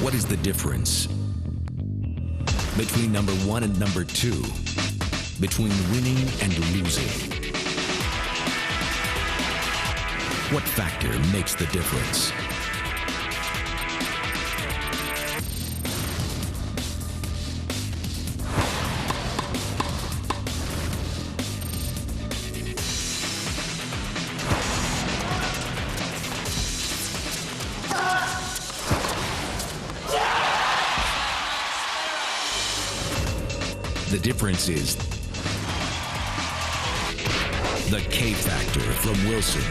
What is the difference between number 1 and number 2? Between winning and losing? What factor makes the difference? The difference is the K factor from Wilson.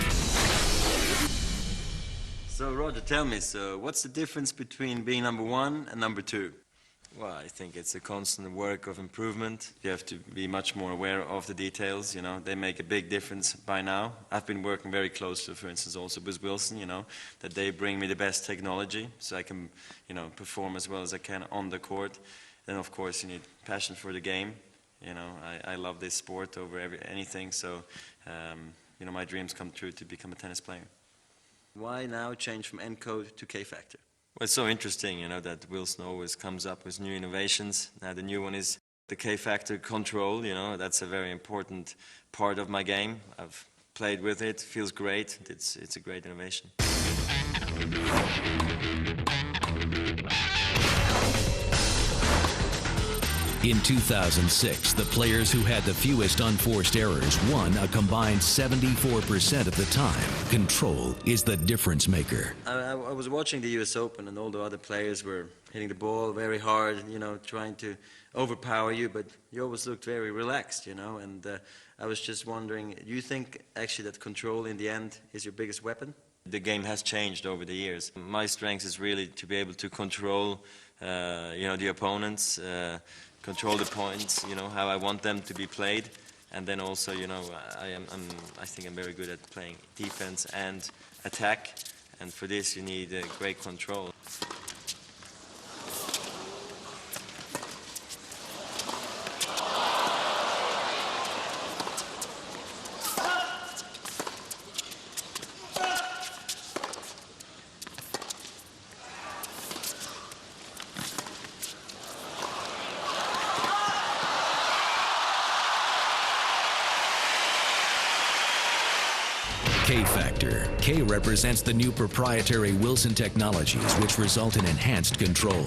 So Roger, tell me, so what's the difference between being number 1 and number 2? Well, I think it's a constant work of improvement. You have to be much more aware of the details, you know. They make a big difference by now. I've been working very closely, for instance, also with Wilson, you know, that they bring me the best technology so I can, you know, perform as well as I can on the court. Then, of course, you need passion for the game. You know, I love this sport over anything, so, you know, my dreams come true to become a tennis player. Why now change from N-code to K-factor? Well, it's so interesting, you know, that Wilson always comes up with new innovations. Now the new one is the K-factor control, you know, that's a very important part of my game. I've played with it, feels great, it's a great innovation. In 2006, the players who had the fewest unforced errors won a combined 74% of the time. Control is the difference maker. I was watching the US Open and all the other players were hitting the ball very hard, you know, trying to overpower you, but you always looked very relaxed, you know, and I was just wondering, do you think actually that control in the end is your biggest weapon? The game has changed over the years. My strength is really to be able to control, you know, the opponents, control the points, you know, how I want them to be played, and then also, you know, I think I'm very good at playing defense and attack, and for this you need great control. K-factor. K represents the new proprietary Wilson technologies which result in enhanced control.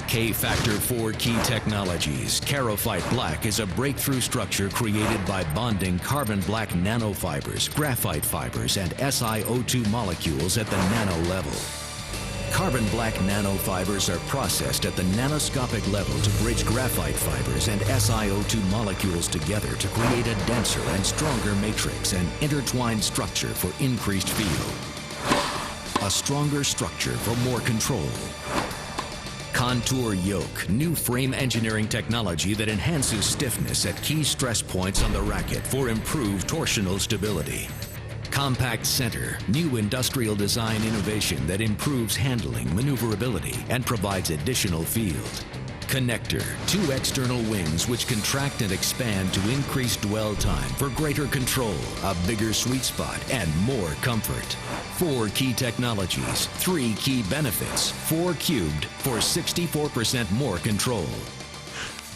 K-factor 4 key technologies. Carofite Black is a breakthrough structure created by bonding carbon black nanofibers, graphite fibers, and SiO2 molecules at the nano level. Carbon black nanofibers are processed at the nanoscopic level to bridge graphite fibers and SiO2 molecules together to create a denser and stronger matrix and intertwined structure for increased feel. A stronger structure for more control. Contour Yoke, new frame engineering technology that enhances stiffness at key stress points on the racket for improved torsional stability. Compact Center, new industrial design innovation that improves handling, maneuverability, and provides additional field. Connector, two external wings which contract and expand to increase dwell time for greater control, a bigger sweet spot, and more comfort. 4 key technologies, 3 key benefits, 4 cubed for 64% more control.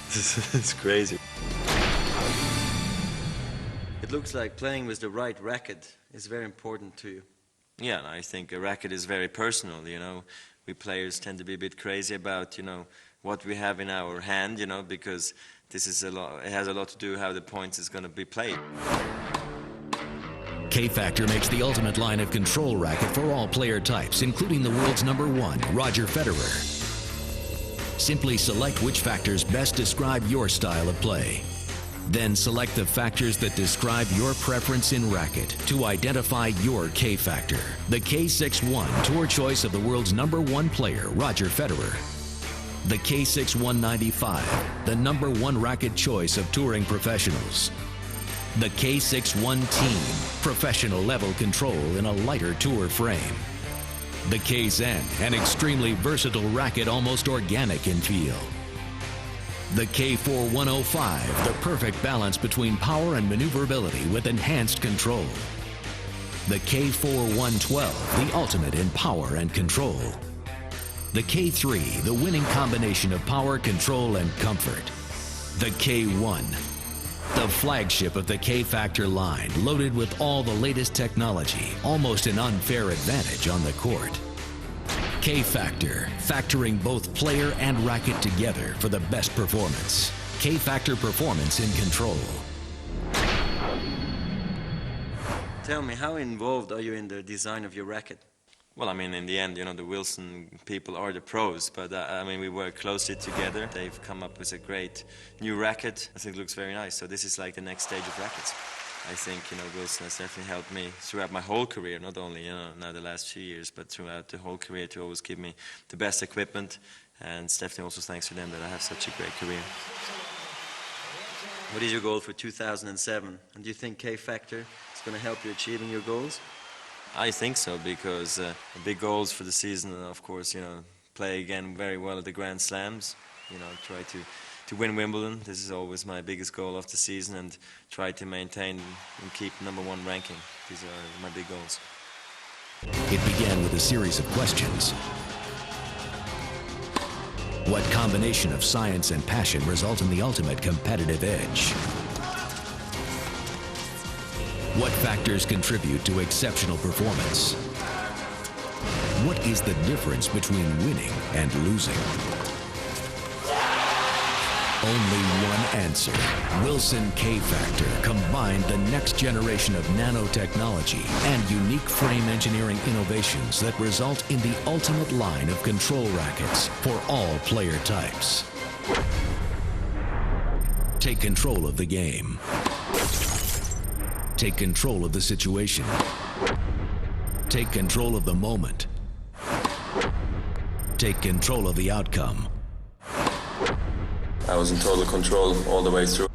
This is crazy. It looks like playing with the right racket is very important to you. Yeah, I think a racket is very personal, you know. We players tend to be a bit crazy about, you know, what we have in our hand, you know, because this is it has a lot to do how the points is going to be played. K-Factor makes the ultimate line of control racket for all player types, including the world's #1, Roger Federer. Simply select which factors best describe your style of play. Then select the factors that describe your preference in racket to identify your K-Factor. The K6-1, tour choice of the world's #1 player, Roger Federer. The K6-195, the #1 racket choice of touring professionals. The K6-1 Team, professional level control in a lighter tour frame. The K-Zen, an extremely versatile racket almost organic in feel. The K4-105, the perfect balance between power and maneuverability with enhanced control. The K4-112, the ultimate in power and control. The K3, the winning combination of power, control, and comfort. The K1, the flagship of the K-Factor line, loaded with all the latest technology, almost an unfair advantage on the court. K-Factor, factoring both player and racket together for the best performance. K-Factor Performance in Control. Tell me, how involved are you in the design of your racket? Well, I mean, in the end, you know, the Wilson people are the pros, but I mean, we work closely together. They've come up with a great new racket. I think it looks very nice. So this is like the next stage of rackets. I think, you know, Wilson has definitely helped me throughout my whole career, not only, you know, now the last few years, but throughout the whole career to always give me the best equipment. And it's definitely also thanks to them that I have such a great career. What is your goal for 2007? And do you think K-Factor is going to help you achieving your goals? I think so, because the big goals for the season are, of course, you know, play again very well at the Grand Slams, you know, try to win Wimbledon. This is always my biggest goal of the season, and try to maintain and keep #1 ranking. These are my big goals. It began with a series of questions. What combination of science and passion result in the ultimate competitive edge? What factors contribute to exceptional performance? What is the difference between winning and losing? Only one answer. Wilson K-Factor combined the next generation of nanotechnology and unique frame engineering innovations that result in the ultimate line of control rackets for all player types. Take control of the game. Take control of the situation. Take control of the moment. Take control of the outcome. I was in total control all the way through.